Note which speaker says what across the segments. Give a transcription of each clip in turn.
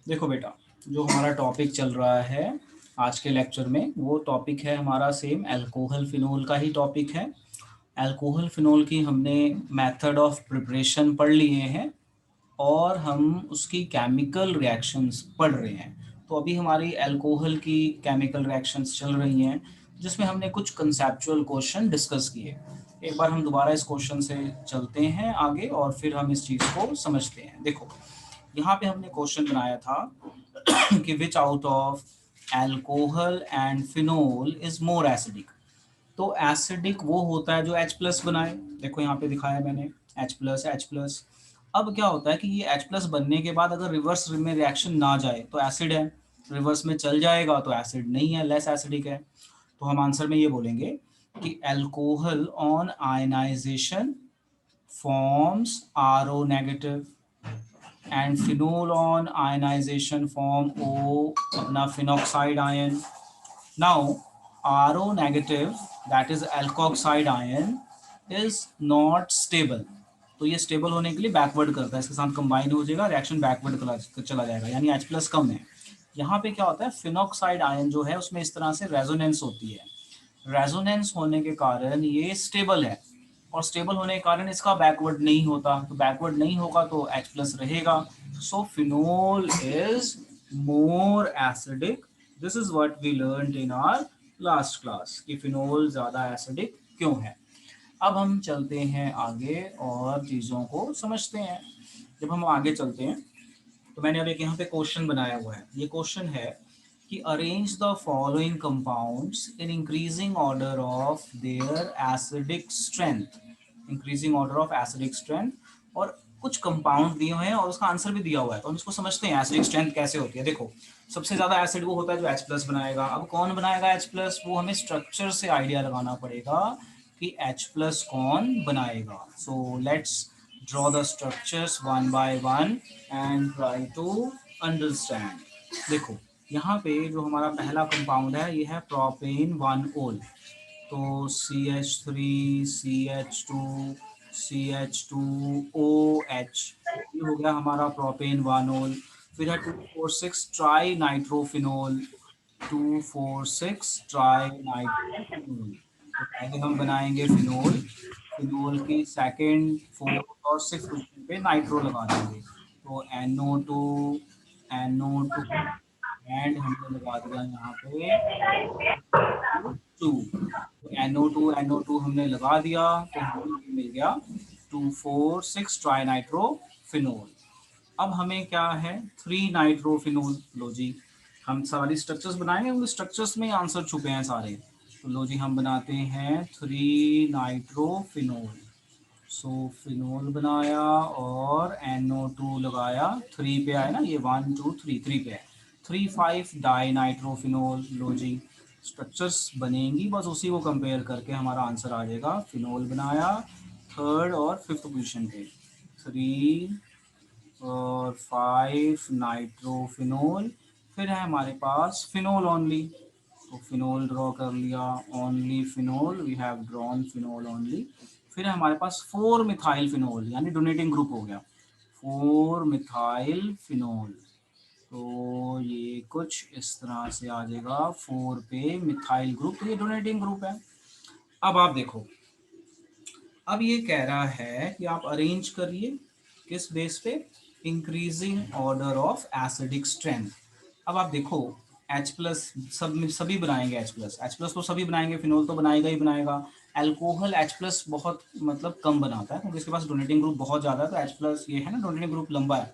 Speaker 1: देखो बेटा, जो हमारा टॉपिक चल रहा है आज के लेक्चर में, वो टॉपिक है हमारा सेम अल्कोहल फिनोल का ही टॉपिक है। अल्कोहल फिनोल की हमने मेथड ऑफ प्रिपरेशन पढ़ लिए हैं और हम उसकी केमिकल रिएक्शंस पढ़ रहे हैं। तो अभी हमारी अल्कोहल की केमिकल रिएक्शंस चल रही हैं, जिसमें हमने कुछ कंसेप्चुअल क्वेश्चन डिस्कस किए। एक बार हम दोबारा इस क्वेश्चन से चलते हैं आगे और फिर हम इस चीज़ को समझते हैं। देखो, यहाँ पे हमने क्वेश्चन बनाया था कि विच out of alcohol and phenol is more acidic. तो एसिडिक वो होता है जो H प्लस बनाए। देखो यहाँ पे दिखाया मैंने, H प्लस H प्लस। अब क्या होता है कि ये H प्लस बनने के बाद अगर रिवर्स में रिएक्शन ना जाए तो एसिड है, रिवर्स में चल जाएगा तो एसिड नहीं है, लेस एसिडिक है। तो हम आंसर में ये बोलेंगे कि alcohol on ionization forms RO negative and phenol on ionization form O अपना phenoxide ion. Now RO negative, that is alkoxide ion, is not stable. तो ये स्टेबल होने के लिए बैकवर्ड करता है, इसके साथ कंबाइन हो जाएगा, रिएक्शन बैकवर्ड चला जाएगा, यानी H प्लस कम है। यहाँ पे क्या होता है, फिनॉक्साइड आयन जो है उसमें इस तरह से रेजोनेंस होती है। रेजोनेंस होने के कारण ये स्टेबल है, और स्टेबल होने के कारण इसका बैकवर्ड नहीं होता, तो बैकवर्ड नहीं होगा तो H प्लस रहेगा। So phenol is more acidic. This is what we learned in our last class कि फिनोल ज़्यादा एसिडिक क्यों है। अब हम चलते हैं आगे और चीज़ों को समझते हैं। जब हम आगे चलते हैं तो मैंने अब एक यहाँ पे क्वेश्चन बनाया हुआ है। ये क्वेश्चन है कि arrange the following compounds in increasing order of their acidic strength. Increasing order of acidic strength, और कुछ कंपाउंड दिए हुए हैं और उसका आंसर भी दिया हुआ है, तो हम इसको समझते हैं एसिडिक स्ट्रेंथ कैसे होती है। देखो, सबसे ज्यादा एसिड वो होता है जो H प्लस बनाएगा। अब कौन बनाएगा H प्लस, वो हमें स्ट्रक्चर से आइडिया लगाना पड़ेगा कि H प्लस कौन बनाएगा। So let's draw the structures one by one and try to understand. देखो, यहाँ पे जो हमारा पहला कंपाउंड है ये है प्रोपेन 1 ओल। तो CH3 CH2 CH2OH, ये हो गया हमारा प्रोपेन 1 ओल। फिर है 2,4,6 ट्राई नाइट्रोफिनोल, 2,4,6 ट्राई नाइट्रोफिनोल। तो पहले हम बनाएंगे फिनोल, फिनोल की सेकंड, फोर्थ और सिक्स पोजीशन पे नाइट्रो लगा देंगे। तो NO2 एंड हमने लगा दिया यहाँ पे 2। तो NO2 हमने लगा दिया, तो हमें ये मिल गया 2,4,6 ट्राई नाइट्रोफिनोल। अब हमें क्या है, 3 नाइट्रोफिनोल। लो जी, हम सारी स्ट्रक्चर्स बनाएंगे, उन स्ट्रक्चर्स में आंसर छुपे हैं सारे। तो लो जी, हम बनाते हैं 3 नाइट्रोफिनोल। सो फिनोल बनाया और NO2 लगाया, 3 पे आया ना, ये 1 2 3 3 पे है। 3,5 डाई नाइट्रोफिनोल। लो जी, स्ट्रक्चर्स बनेंगी, बस उसी को कंपेयर करके हमारा आंसर आ जाएगा। फिनोल बनाया थर्ड और फिफ्थ पोजीशन पे, 3 और 5 नाइट्रोफिनोल। फिर है हमारे पास फिनोल ओनली, तो फिनोल ड्रॉ कर लिया, only phenol, we have drawn phenol only. फिर है हमारे पास 4 मिथाइल फिनोल, यानी डोनेटिंग ग्रुप हो गया, 4 मिथाइल फिनोल। तो ये कुछ इस तरह से आ जाएगा, 4 पे मिथाइल ग्रुप, तो ये डोनेटिंग ग्रुप है। अब आप देखो, अब ये कह रहा है कि आप अरेंज करिए किस बेस पे, increasing order of acidic strength. अब आप देखो, H प्लस सभी बनाएंगे, H प्लस तो सभी बनाएंगे, फिनोल तो बनाएगा ही बनाएगा। अल्कोहल H प्लस बहुत मतलब कम बनाता है क्योंकि इसके पास डोनेटिंग ग्रुप बहुत ज़्यादा है, तो H प्लस ये है ना, डोनेटिंग ग्रुप लंबा है,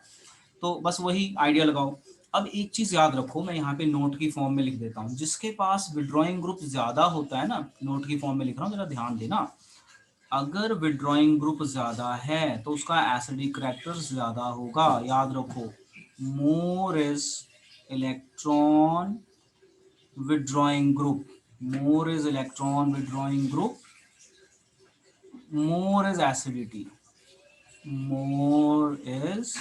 Speaker 1: तो बस वही आइडिया लगाओ। अब एक चीज़ याद रखो, मैं यहाँ पे नोट की फॉर्म में लिख देता हूँ, जिसके पास विड्रॉइंग ग्रुप ज़्यादा होता है ना, नोट की फॉर्म में लिख रहा हूँ, जरा ध्यान देना। अगर विड्रॉइंग ग्रुप ज़्यादा है तो उसका एसिडिक करेक्टर ज़्यादा होगा, याद रखो। More is electron withdrawing group, more is electron withdrawing group, more is acidity, more is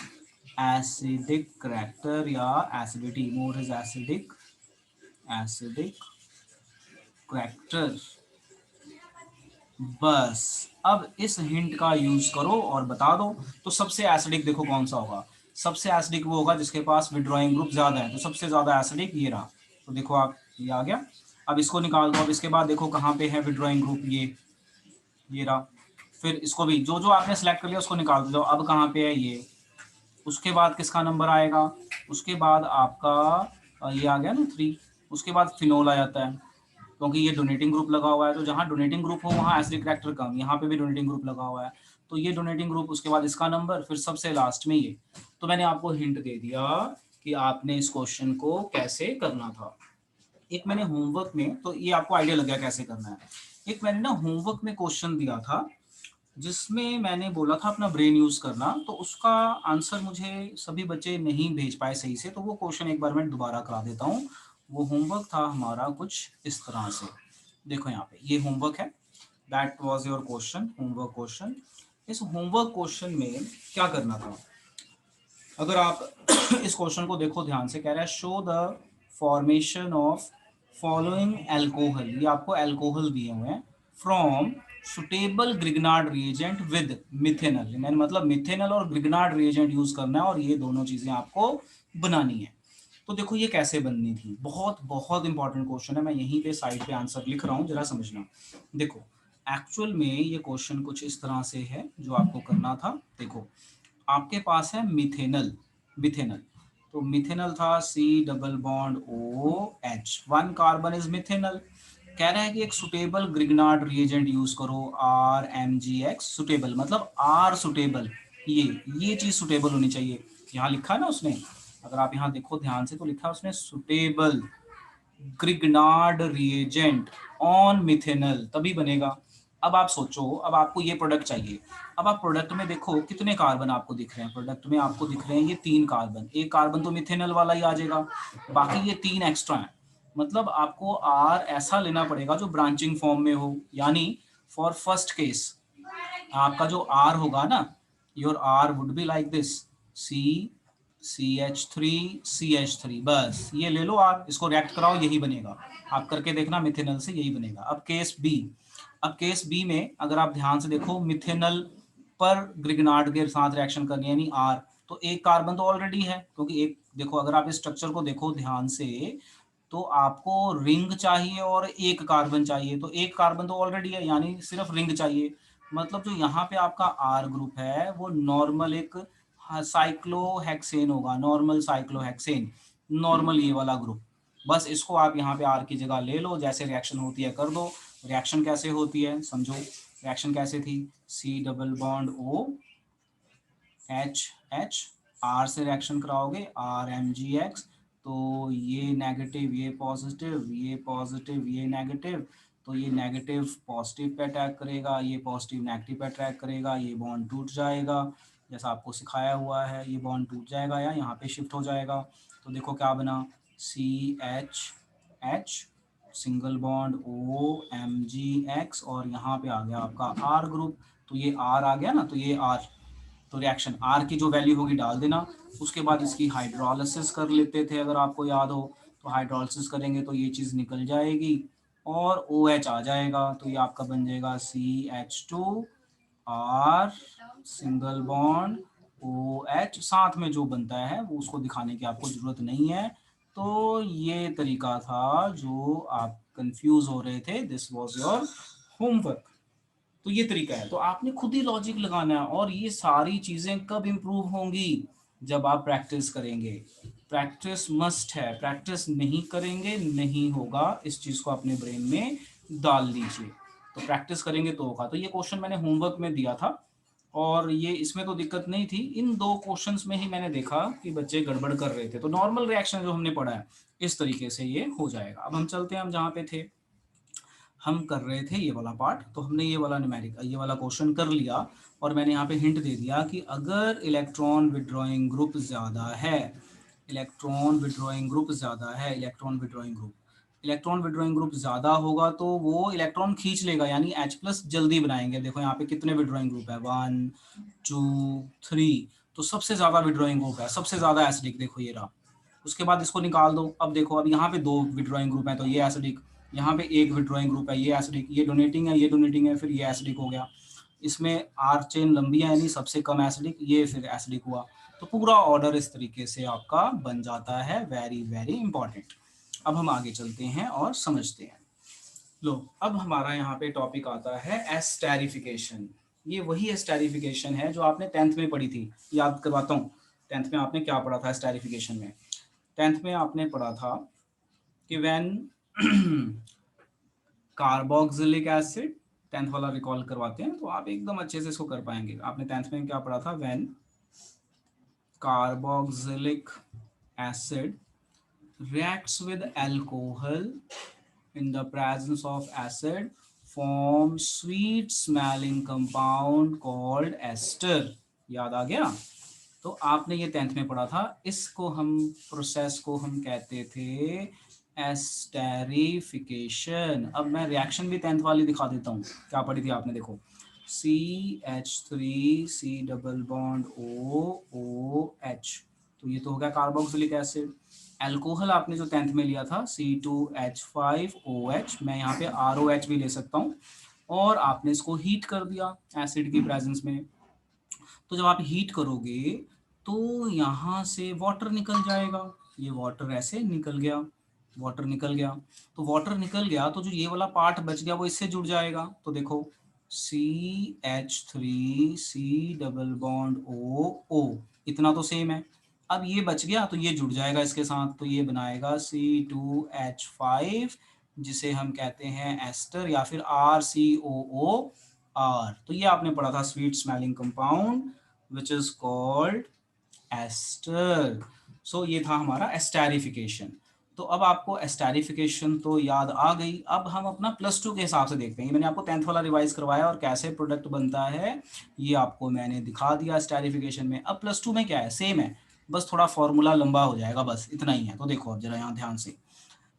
Speaker 1: acidic character या acidity, more is acidic, acidic character. बस अब इस हिंट का यूज करो और बता दो। तो सबसे एसिडिक देखो कौन सा होगा, सबसे एसिडिक वो होगा जिसके पास विड्रॉइंग ग्रुप ज्यादा है, तो सबसे ज्यादा एसिडिक ये रहा। तो देखो आप, ये आ गया। अब इसको निकाल दो। अब इसके बाद देखो कहाँ पे है विड्रॉइंग ग्रुप, ये रहा। फिर इसको भी जो जो आपने सेलेक्ट कर लिया उसको निकाल दो। अब कहाँ पे है ये, उसके बाद किसका नंबर आएगा, उसके बाद आपका ये आ गया ना 3। उसके बाद फिनोल आ जाता है, क्योंकि ये डोनेटिंग ग्रुप लगा हुआ है, तो जहाँ डोनेटिंग ग्रुप हो वहाँ एसिडिक कैरेक्टर कम, यहाँ पे भी डोनेटिंग ग्रुप लगा हुआ है, तो ये डोनेटिंग ग्रुप, उसके बाद इसका नंबर, फिर सबसे लास्ट में ये। तो मैंने आपको हिंट दे दिया कि आपने इस क्वेश्चन को कैसे करना था। एक मैंने होमवर्क में, तो ये आपको आइडिया लग गया कैसे करना है। एक मैंने ना होमवर्क में क्वेश्चन दिया था जिसमें मैंने बोला था अपना ब्रेन यूज करना, तो उसका आंसर मुझे सभी बच्चे नहीं भेज पाए सही से, तो वो क्वेश्चन एक बार मैं दोबारा करा देता हूँ। वो होमवर्क था हमारा कुछ इस तरह से। देखो यहाँ पे ये होमवर्क है, that was your question, homework question. इस होमवर्क क्वेश्चन में क्या करना था, अगर आप इस क्वेश्चन को देखो ध्यान से, कह रहा है show the formation of following alcohol, ये आपको एल्कोहल दिए हुए हैं, from suitable Grignard reagent with methanal, मैंने मतलब मिथेनल और ग्रिग्नार्ड रिएजेंट यूज करना है और ये दोनों चीजें आपको बनानी है। तो देखो ये कैसे बननी थी, बहुत बहुत इंपॉर्टेंट क्वेश्चन है, मैं यहीं पे साइड पे आंसर लिख रहा हूँ, जरा समझना। देखो एक्चुअल में ये क्वेश्चन कुछ इस तरह से है जो आपको करना था। देखो आपके पास है मिथेनल, मिथेनल, तो मिथेनल था C double bond O H, 1 carbon is methanal. कह रहा है कि एक सुटेबल ग्रिग्नार्ड रिएजेंट यूज करो, R M G X, suitable मतलब आर सुटेबल, ये चीज सुटेबल होनी चाहिए। यहाँ लिखा है ना उसने, अगर आप यहाँ देखो ध्यान से तो लिखा है उसने suitable Grignard reagent on methanal, तभी बनेगा। अब आप सोचो, अब आपको ये प्रोडक्ट चाहिए। अब आप प्रोडक्ट में देखो कितने कार्बन आपको दिख रहे हैं, प्रोडक्ट में आपको दिख रहे हैं ये 3 कार्बन, एक कार्बन तो मिथेनल वाला ही आ जाएगा, बाकी ये 3 एक्स्ट्रा है। मतलब आपको आर ऐसा लेना पड़ेगा जो ब्रांचिंग फॉर्म में हो, यानी फॉर फर्स्ट केस आपका जो आर होगा ना, your R would be like this, C CH3 बस ये ले लो आप, इसको रिएक्ट कराओ यही बनेगा, आप करके देखना मिथेनल से यही बनेगा। अब केस बी, अब केस बी में अगर आप ध्यान से देखो मिथेनल पर ग्रिग्नार्ड के साथ रिएक्शन करनी है यानी आर, तो एक कार्बन तो ऑलरेडी है, क्योंकि एक देखो अगर आप इस स्ट्रक्चर को देखो ध्यान से, तो आपको रिंग चाहिए और एक कार्बन चाहिए, तो एक कार्बन तो ऑलरेडी है यानी सिर्फ रिंग चाहिए। मतलब जो यहाँ पे आपका आर ग्रुप है वो नॉर्मल एक साइक्लोहेक्सेन होगा, नॉर्मल साइक्लोहेक्सेन, नॉर्मल ये वाला ग्रुप। बस इसको आप यहाँ पे आर की जगह ले लो, जैसे रिएक्शन होती है कर दो। रिएक्शन कैसे होती है समझो, रिएक्शन कैसे थी, C double bond O H H, R से रिएक्शन कराओगे आर एम जी एक्स, तो ये नेगेटिव ये पॉजिटिव, ये पॉजिटिव ये नेगेटिव, तो ये नेगेटिव पॉजिटिव पे अटैक करेगा, ये पॉजिटिव नेगेटिव पे अटैक करेगा, ये बॉन्ड टूट जाएगा, जैसा आपको सिखाया हुआ है ये बॉन्ड टूट जाएगा या यहाँ पे शिफ्ट हो जाएगा। तो देखो क्या बना, C H H single bond O M G X, और यहाँ पे आ गया आपका आर ग्रुप, तो ये आर आ गया ना, तो ये आर, तो रिएक्शन आर की जो वैल्यू होगी डाल देना। उसके बाद इसकी हाइड्रोलिसिस कर लेते थे अगर आपको याद हो, तो हाइड्रोलिसिस करेंगे तो ये चीज़ निकल जाएगी और ओ एच आ जाएगा, तो ये आपका बन जाएगा CH2 R single bond O H, साथ में जो बनता है वो उसको दिखाने की आपको ज़रूरत नहीं है। तो ये तरीका था जो आप कंफ्यूज हो रहे थे, दिस वॉज योर होमवर्क। तो ये तरीका है, तो आपने खुद ही लॉजिक लगाना है, और ये सारी चीजें कब इंप्रूव होंगी, जब आप प्रैक्टिस करेंगे। प्रैक्टिस मस्ट है, प्रैक्टिस नहीं करेंगे नहीं होगा, इस चीज को अपने ब्रेन में डाल लीजिए। तो प्रैक्टिस करेंगे तो होगा। तो ये क्वेश्चन मैंने होमवर्क में दिया था और ये इसमें तो दिक्कत नहीं थी, इन 2 क्वेश्चंस में ही मैंने देखा कि बच्चे गड़बड़ कर रहे थे। तो नॉर्मल रिएक्शन जो हमने पढ़ा है इस तरीके से ये हो जाएगा। अब हम चलते हैं, हम जहाँ पे थे हम कर रहे थे ये वाला पार्ट, तो हमने ये वाला न्यूमेरिक ये वाला क्वेश्चन कर लिया, और मैंने यहाँ पे हिंट दे दिया कि अगर इलेक्ट्रॉन विड्रॉइंग ग्रुप ज़्यादा है, इलेक्ट्रॉन विड्रॉइंग ग्रुप ज़्यादा है, electron withdrawing group, electron withdrawing group ज़्यादा होगा तो वो इलेक्ट्रॉन खींच लेगा, यानी H प्लस जल्दी बनाएंगे। देखो यहाँ पे कितने विड्रॉइंग ग्रुप है, 1 2 3, तो सबसे ज़्यादा विड्रॉइंग ग्रुप है, सबसे ज़्यादा एसिडिक, देखो ये रहा। उसके बाद इसको निकाल दो। अब देखो अब यहाँ पे 2 विड्रॉइंग ग्रुप है तो ये एसिडिक, यहाँ पे एक विड्रॉइंग ग्रुप है ये एसिडिक, ये डोनेटिंग है ये डोनेटिंग है, फिर ये एसिडिक हो गया। इसमें आर चेन लंबी है यानी सबसे कम एसिडिक, ये फिर एसिडिक हुआ। तो पूरा ऑर्डर इस तरीके से आपका बन जाता है, वेरी वेरी इंपॉर्टेंट। अब हम आगे चलते हैं और समझते हैं। लो, अब हमारा यहाँ पे टॉपिक आता है एस्टेरिफिकेशन। ये वही एस्टेरिफिकेशन है जो आपने 10th में पढ़ी थी। याद करवाता हूँ, 10th में आपने क्या पढ़ा था एस्टेरिफिकेशन में। 10th में आपने पढ़ा था कि व्हेन कार्बोक्सिलिक एसिड, 10th वाला रिकॉल करवाते हैं तो आप एकदम अच्छे से इसको कर पाएंगे। आपने 10th में क्या पढ़ा था, when carboxylic acid reacts with alcohol in the presence of acid form sweet smelling compound called ester। याद आ गया? तो आपने ये 10th में पढ़ा था। इसको हम प्रोसेस को हम कहते थे एस्टेरिफिकेशन। अब मैं रिएक्शन भी 10th वाली दिखा देता हूँ। क्या पढ़ी थी आपने, देखो, CH3 C double bond OOH, तो ये तो हो गया कार्बोक्सिलिक एसिड। अल्कोहल आपने जो 10th में लिया था C2H5OH, मैं यहाँ पे ROH भी ले सकता हूँ, और आपने इसको हीट कर दिया एसिड की प्रेजेंस में। तो जब आप हीट करोगे तो यहाँ से वाटर निकल जाएगा। ये वाटर ऐसे निकल गया, वाटर निकल गया। तो वाटर निकल गया तो जो ये वाला पार्ट बच गया वो इससे जुड़ जाएगा। तो देखो CH3C डबल बॉन्ड OO, इतना तो सेम है। अब ये बच गया तो ये जुड़ जाएगा इसके साथ, तो ये बनाएगा C2H5, जिसे हम कहते हैं एस्टर या फिर RCOOR। तो ये आपने पढ़ा था sweet smelling compound which is called ester. So ये था हमारा एस्टेरिफिकेशन। तो अब आपको एस्टेरिफिकेशन तो याद आ गई। अब हम अपना +2 के हिसाब से देखते हैं। मैंने आपको 10th वाला रिवाइज करवाया और कैसे प्रोडक्ट बनता है ये आपको मैंने दिखा दिया एस्टेरिफिकेशन में। अब +2 में क्या है, सेम है, बस थोड़ा फॉर्मूला लंबा हो जाएगा, बस इतना ही है। तो देखो अब जरा यहाँ ध्यान से,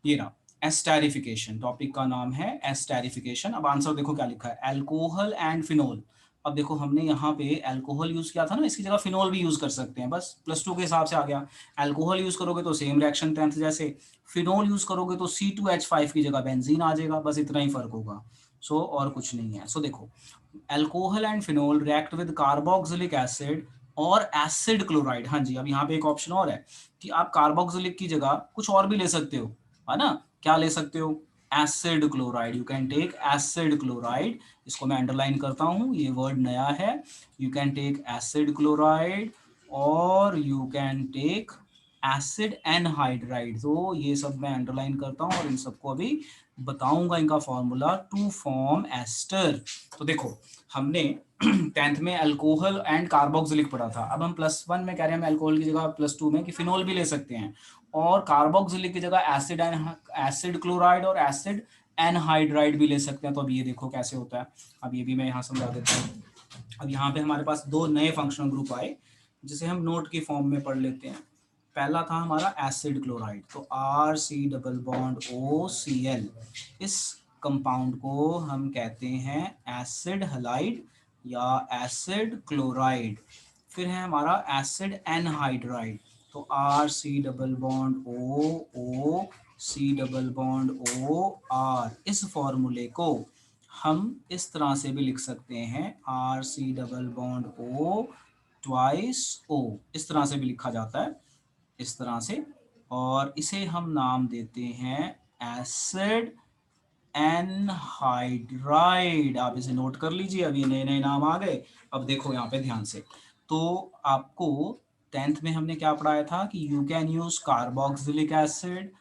Speaker 1: ये रहा एस्टेरिफिकेशन, टॉपिक का नाम है एस्टेरिफिकेशन। अब आंसर देखो क्या लिखा है, अल्कोहल एंड फिनोल। अब देखो हमने यहाँ पे अल्कोहल यूज किया था ना, इसकी जगह फिनोल भी यूज कर सकते हैं, बस +2 के हिसाब से आ गया। अल्कोहल यूज करोगे तो सेम रिएक्शन 10th जैसे, फिनोल यूज करोगे तो C2H5 की जगह बेंजीन आ जाएगा, बस इतना ही फर्क होगा। सो और कुछ नहीं है। सो देखो, alcohol and phenol react with carboxylic acid और एसिड क्लोराइड। हाँ जी, अब यहाँ पे एक ऑप्शन और है कि आप कार्बोक्सिलिक की जगह कुछ और भी ले सकते हो, है ना। क्या ले सकते हो, acid chloride, you can take acid chloride. इसको मैं अंडरलाइन करता हूं, ये वर्ड नया है। You can take acid chloride और you can take acid anhydride. तो ये सब मैं अंडरलाइन करता हूं और इन सबको अभी बताऊंगा इनका फॉर्मूला टू फॉर्म एस्टर। तो देखो हमने 10th में अल्कोहल एंड कार्बोक्सिलिक पढ़ा था। अब हम +1 में कह रहे हैं हम अल्कोहल की जगह +2 में कि फिनोल भी ले सकते हैं, और कार्बोक्सिलिक की जगह एसिड क्लोराइड और एसिड एनहाइड्राइड भी ले सकते हैं। तो अब ये देखो कैसे होता है। अब ये भी मैं यहाँ समझा देता हूँ। अब यहाँ पे हमारे पास दो नए फंक्शनल ग्रुप आए जिसे हम नोट की फॉर्म में पढ़ लेते हैं। पहला था हमारा एसिड क्लोराइड, तो RC डबल बॉन्ड OCl। इस कंपाउंड को हम कहते हैं एसिड हलाइड या एसिड क्लोराइड। फिर है हमारा एसिड एनहाइड्राइड, तो RC double bond OO C double bond OR। इस फॉर्मूले को हम इस तरह से भी लिख सकते हैं, RC double bond O twice O, इस तरह से भी लिखा जाता है, इस तरह से। और इसे हम नाम देते हैं एसिड एनहाइड्राइड। आप इसे नोट कर लीजिए, अब ये नए नए नाम आ गए। अब देखो यहाँ पे ध्यान से, तो आपको 10th में हमने क्या पढ़ाया था कि you can use carboxylic acid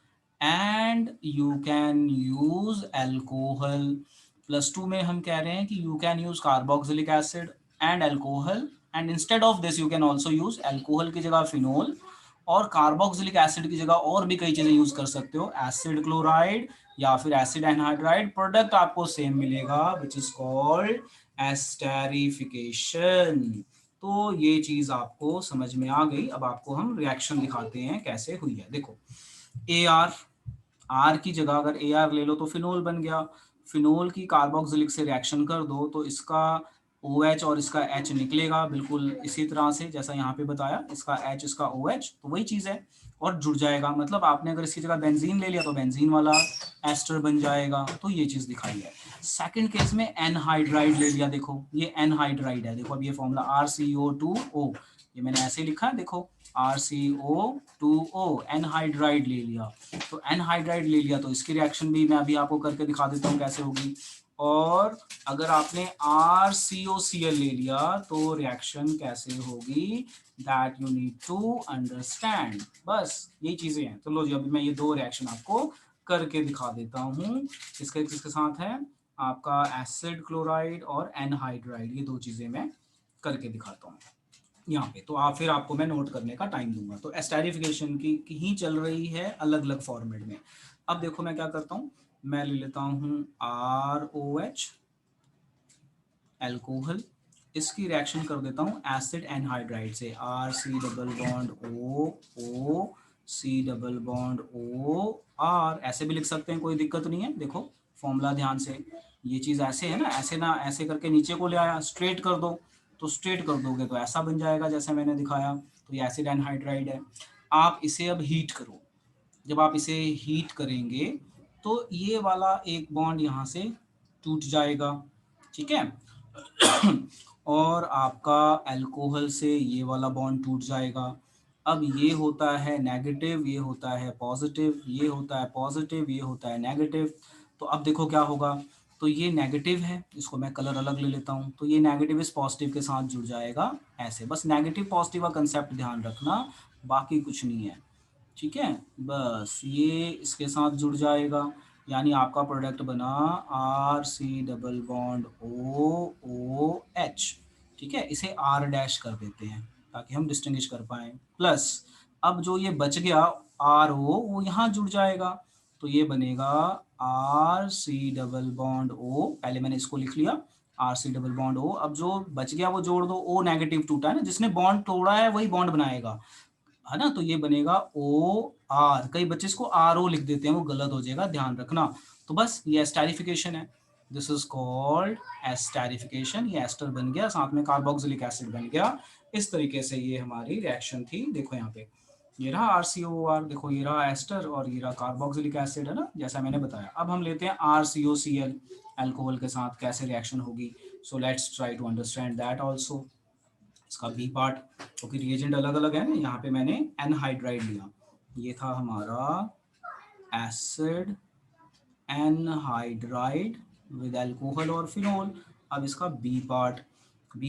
Speaker 1: and you can use alcohol. +2 में हम कह रहे हैं कि you can use carboxylic acid and alcohol, and instead of this you can also use alcohol की जगह फिनोल, और कार्बोक्सिलिक एसिड की जगह और भी कई चीजें यूज कर सकते हो, एसिड क्लोराइड या फिर एसिड एनहाइड्राइड। प्रोडक्ट आपको सेम मिलेगा विच इज कॉल्ड एस्टेरिफिकेशन। तो ये चीज आपको समझ में आ गई। अब आपको हम रिएक्शन दिखाते हैं कैसे हुई है। देखो AR, आर की जगह अगर AR ले लो तो फिनोल बन गया। फिनोल की कार्बोक्सिलिक से रिएक्शन कर दो तो इसका OH और इसका H निकलेगा, बिल्कुल इसी तरह से जैसा यहाँ पे बताया, इसका H इसका OH, तो वही चीज़ है और जुड़ जाएगा। मतलब आपने अगर इसकी जगह बेंजीन ले लिया तो बेंजीन वाला एस्टर बन जाएगा। तो ये चीज़ दिखाई है। सेकंड केस में एनहाइड्राइड ले लिया, देखो ये एनहाइड्राइड है, देखो अब ये फॉर्मूला RCO2O, ये मैंने ऐसे लिखा है, देखो RCO2O एनहाइड्राइड ले लिया, तो एनहाइड्राइड ले लिया तो इसकी रिएक्शन भी मैं अभी आपको करके दिखा देता हूँ कैसे होगी। और अगर आपने RCOCl ले लिया तो रिएक्शन कैसे होगी, that you need to understand. बस यही चीजें हैं। तो लो जी, अभी मैं ये दो रिएक्शन आपको करके दिखा देता हूँ। किसके किसके साथ है, आपका एसिड क्लोराइड और एनहाइड्राइड, ये दो चीजें मैं करके दिखाता हूँ यहाँ पे। तो आप फिर आपको मैं नोट करने का टाइम दूंगा। तो एस्टेरिफिकेशन की ही चल रही है अलग अलग फॉर्मेट में। अब देखो मैं क्या करता हूँ, मैं ले लेता हूँ ROH एल्कोहल, इसकी रिएक्शन कर देता हूँ एसिड एनहाइड्राइड से, RC double bond O C double bond OR, ऐसे भी लिख सकते हैं, कोई दिक्कत नहीं है। देखो फॉर्मूला ध्यान से, ये चीज़ ऐसे है ना ऐसे करके नीचे को ले आया, स्ट्रेट कर दो, तो स्ट्रेट कर दोगे तो ऐसा बन जाएगा जैसे मैंने दिखाया। तो ये एसिड एनहाइड्राइड है। आप इसे अब हीट करो, जब आप इसे हीट करेंगे तो ये वाला एक बॉन्ड यहाँ से टूट जाएगा, ठीक है। और आपका अल्कोहल से ये वाला बॉन्ड टूट जाएगा। अब ये होता है नेगेटिव, ये होता है पॉजिटिव, ये होता है पॉजिटिव, ये होता है नेगेटिव। तो अब देखो क्या होगा, तो ये नेगेटिव है, इसको मैं कलर अलग ले लेता हूँ, तो ये नेगेटिव इस पॉजिटिव के साथ जुड़ जाएगा ऐसे। बस नेगेटिव पॉजिटिव का कंसेप्ट ध्यान रखना, बाकी कुछ नहीं है, ठीक है। बस ये इसके साथ जुड़ जाएगा, यानी आपका प्रोडक्ट बना RC डबल बॉन्ड OOH, ठीक है। इसे R डैश कर देते हैं ताकि हम डिस्टिंग्विश कर पाएँ। प्लस अब जो ये बच गया RO वो यहाँ जुड़ जाएगा, तो ये बनेगा RC डबल बॉन्ड O, पहले मैंने इसको लिख लिया RC डबल बॉन्ड O। अब जो बच गया वो जोड़ दो, O नेगेटिव टूटा है ना, जिसने बॉन्ड तोड़ा है वही बॉन्ड बनाएगा, है ना। तो ये बनेगा OR, कई बच्चे इसको RO लिख देते हैं, वो गलत हो जाएगा, ध्यान रखना। तो बस ये एस्टेरिफिकेशन है, दिस इज कॉल्ड एस्टेरिफिकेशन। ये एस्टर बन गया, साथ में कार्बोक्सिलिक एसिड बन गया। इस तरीके से ये हमारी रिएक्शन थी। देखो यहाँ पे ये रहा RCOR, देखो ये रहा एस्टर और ये रहा कार्बोक्सिलिक एसिड, है ना, जैसा मैंने बताया। अब हम लेते हैं RCOCl अल्कोहल के साथ, कैसे रिएक्शन होगी। So let's try to understand that also. इसका बी पार्ट, क्योंकि रिएजेंट अलग अलग है ना, यहाँ पे मैंने एनहाइड्राइड लिया, ये था हमारा एसिड एनहाइड्राइड विद अल्कोहल और फिनोल। अब इसका बी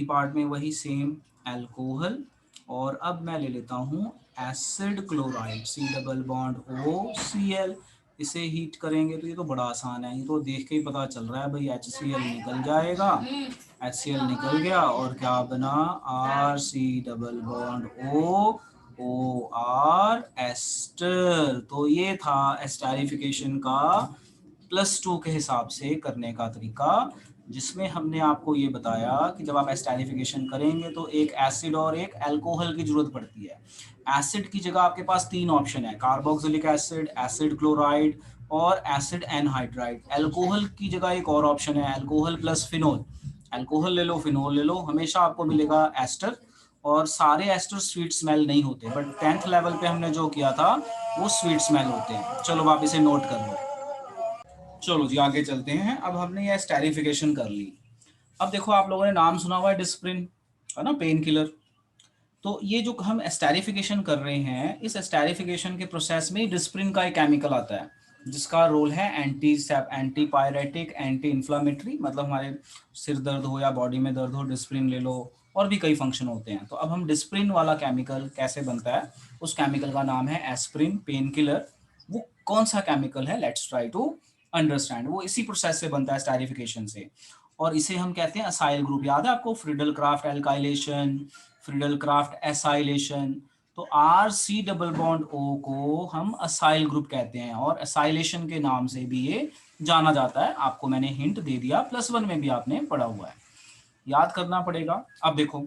Speaker 1: पार्ट में वही सेम अल्कोहल, और अब मैं ले लेता हूँ acid chloride C double bond OCl, इसे हीट करेंगे तो ये तो बड़ा आसान है, ये तो देख के ही पता चल रहा है भाई, HCl निकल जाएगा, HCl निकल गया और क्या बना RC double bond OR ester. तो ये था एस्टेरिफिकेशन का +2 के हिसाब से करने का तरीका, जिसमें हमने आपको ये बताया कि जब आप एस्टेरिफिकेशन करेंगे तो एक एसिड और एक अल्कोहल की जरूरत पड़ती है। एसिड की जगह आपके पास 3 ऑप्शन है, कार्बोक्सिलिक एसिड, एसिड क्लोराइड और एसिड एनहाइड्राइड। अल्कोहल की जगह एक और ऑप्शन है, अल्कोहल प्लस फिनोल, अल्कोहल ले लो फिनोल ले लो, हमेशा आपको मिलेगा एस्टर। और सारे एस्टर स्वीट स्मेल नहीं होते, बट 10th लेवल पे हमने जो किया था वो स्वीट स्मेल होते हैं। चलो आप इसे नोट कर लो। चलो जी आगे चलते हैं। अब हमने ये स्टेरिफिकेशन कर ली। अब देखो आप लोगों ने नाम सुना हुआ है डिस्प्रिन, है ना, पेन किलर। तो ये जो हम स्टेरिफिकेशन कर रहे हैं, इस स्टेरिफिकेशन के प्रोसेस में डिस्प्रिन का एक केमिकल आता है जिसका रोल है एंटी पायरेटिक, एंटी इन्फ्लामेटरी, मतलब हमारे सिर दर्द हो या बॉडी में दर्द हो डिस्प्रिन ले लो, और भी कई फंक्शन होते हैं। तो अब हम डिस्प्रिन वाला केमिकल कैसे बनता है, उस केमिकल का नाम है एस्प्रिन पेन किलर। वो कौन सा केमिकल है, लेट्स ट्राई टू अंडरस्टैंड। वो इसी प्रोसेस से बनता है स्टेरिफिकेशन से, और इसे हम कहते हैं असाइल ग्रुप। याद है आपको Friedel Crafts alkylation, Friedel Crafts acylation. तो RC डबल बॉन्ड O को हम असाइल ग्रुप कहते हैं, और असाइलेशन के नाम से भी ये जाना जाता है। आपको मैंने हिंट दे दिया, +1 में भी आपने पढ़ा हुआ है, याद करना पड़ेगा। अब देखो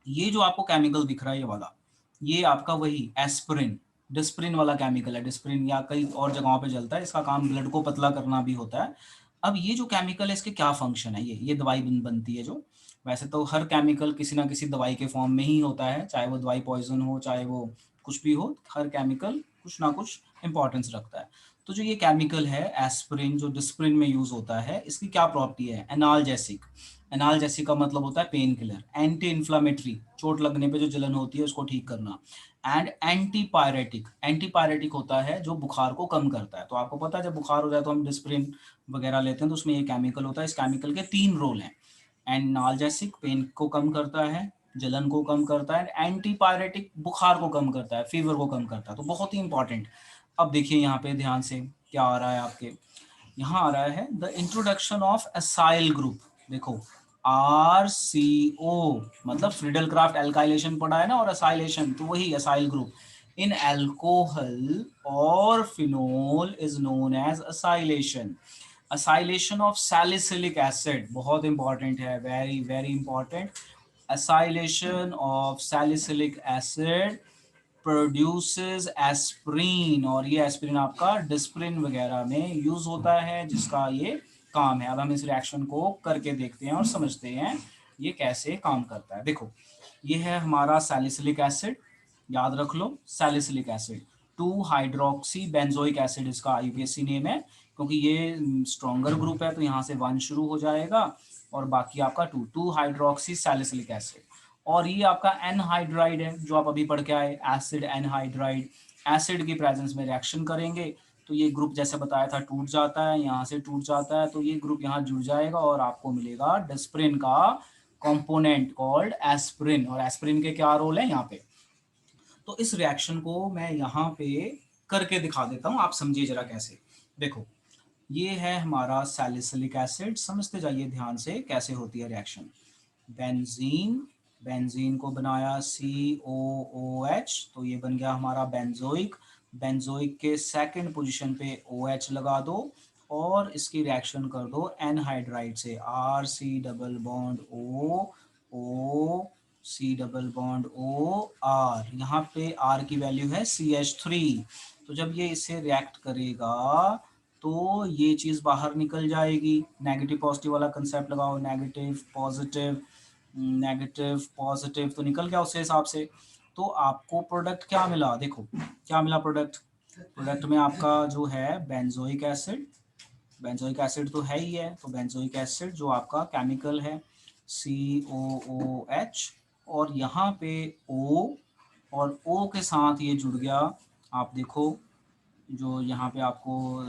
Speaker 1: ये जो आपको केमिकल दिख रहा है ये वाला, ये आपका वही एस्पिरिन डिस्प्रिन वाला केमिकल है। डिस्प्रिन या कई और जगहों पे चलता है, इसका काम ब्लड को पतला करना भी होता है। अब ये जो केमिकल है इसके क्या फंक्शन है, ये दवाई बनती है जो, वैसे तो हर केमिकल किसी ना किसी दवाई के फॉर्म में ही होता है, चाहे वो दवाई पॉइजन हो चाहे वो कुछ भी हो, हर केमिकल कुछ ना कुछ इंपॉर्टेंस रखता है। तो जो ये केमिकल है एस्पिरिन, जो डिस्प्रिन में यूज होता है, इसकी क्या प्रॉपर्टी है? एनाल्जेसिक। एनाल्जेसिक का मतलब होता है पेन किलर, एंटी इन्फ्लामेटरी, चोट लगने पे जो जलन होती है उसको ठीक करना, एंड एंटीपायरेटिक। एंटीपायरेटिक होता है जो बुखार को कम करता है। तो आपको पता है जब बुखार हो जाए तो हम डिस्प्रिन वगैरह लेते हैं, तो उसमें ये केमिकल होता है। इस केमिकल के 3 रोल हैं। एनाल्जेसिक पेन को कम करता है, जलन को कम करता है, एंटीपायरेटिक बुखार को कम करता है, फीवर को कम करता है। तो बहुत ही इंपॉर्टेंट। अब देखिए यहाँ पे ध्यान से क्या आ रहा है आपके, यहाँ आ रहा है the introduction of acyl group. देखो RCO मतलब फ्रीडल क्राफ्ट एल्काइलेशन पढ़ा है ना, और असाइलेशन, तो वही असाइल ग्रुप इन एल्कोहल और phenol is known as acylation. Acylation of salicylic acid बहुत इंपॉर्टेंट है, very very important. Acylation of salicylic acid produces aspirin, और ये एस्प्रीन आपका डिस्प्रिन वगैरह में यूज होता है, जिसका ये काम है। अब हम इस रिएक्शन को करके देखते हैं और समझते हैं ये कैसे काम करता है। देखो ये है हमारा सैलिसिलिक एसिड, याद रख लो salicylic acid. 2 hydroxy benzoic acid इसका आईयूपीएसी नेम है, क्योंकि ये स्ट्रॉन्गर ग्रुप है तो यहाँ से 1 शुरू हो जाएगा और बाकी आपका 2 हाइड्रोक्सी सैलिसिलिक एसिड। और ये आपका एनहाइड्राइड है, जो आप अभी पढ़ के आए, एसिड एनहाइड्राइड। एसिड की प्रेजेंस में रिएक्शन करेंगे तो ये ग्रुप जैसे बताया था टूट जाता है, यहाँ से टूट जाता है, तो ये ग्रुप यहाँ जुड़ जाएगा और आपको मिलेगा डिस्प्रिन का कंपोनेंट कॉल्ड एस्प्रिन। और एस्प्रिन के क्या रोल है यहाँ पे, तो इस रिएक्शन को मैं यहाँ पे करके दिखा देता हूँ, आप समझिए जरा कैसे। देखो ये है हमारा सैलिसिलिक एसिड, समझते जाइए ध्यान से कैसे होती है रिएक्शन। बेंजीन, बेंजीन को बनाया COOH, तो ये बन गया हमारा बेंजोइक। बेंजोइक के सेकंड पोजीशन पे OH लगा दो और इसकी रिएक्शन कर दो एनहाइड्राइड से, RC double bond O C double bond OR। यहाँ पे R की वैल्यू है CH3। तो जब ये इससे रिएक्ट करेगा तो ये चीज बाहर निकल जाएगी। नेगेटिव पॉजिटिव वाला कंसेप्ट लगाओ, नेगेटिव पॉजिटिव, नेगेटिव पॉजिटिव, तो निकल गया उसके हिसाब से। तो आपको प्रोडक्ट क्या मिला, देखो क्या मिला प्रोडक्ट। प्रोडक्ट में आपका जो है बेंजोइक एसिड, बेंजोइक एसिड तो है ही है, तो बेंजोइक एसिड जो आपका केमिकल है COOH, और यहाँ पे O, और O के साथ ये जुड़ गया। आप देखो जो यहाँ पे आपको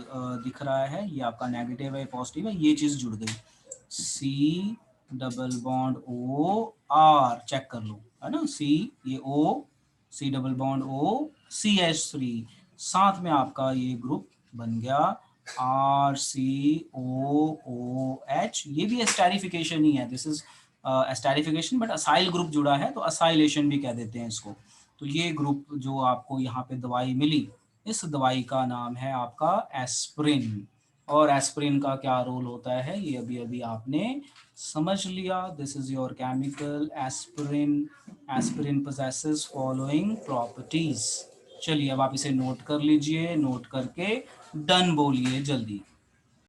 Speaker 1: दिख रहा है, ये आपका नेगेटिव है पॉजिटिव है, ये चीज जुड़ गई, C double bond OR, check कर लो, है ना, C ये O, C double bond O CH3, साथ में आपका ये ग्रुप बन गया RCOOH। ये भी एस्टेरिफिकेशन ही है, this is esterification, but acyl group जुड़ा है तो असाइलेशन भी कह देते हैं इसको। तो ये ग्रुप जो आपको यहाँ पे दवाई मिली, इस दवाई का नाम है आपका एस्प्रिन। और एस्प्रिन का क्या रोल होता है ये अभी अभी आपने समझ लिया। This is your chemical aspirin. Aspirin possesses following properties. चलिए अब आप इसे नोट कर लीजिए, नोट करके डन बोलिए जल्दी।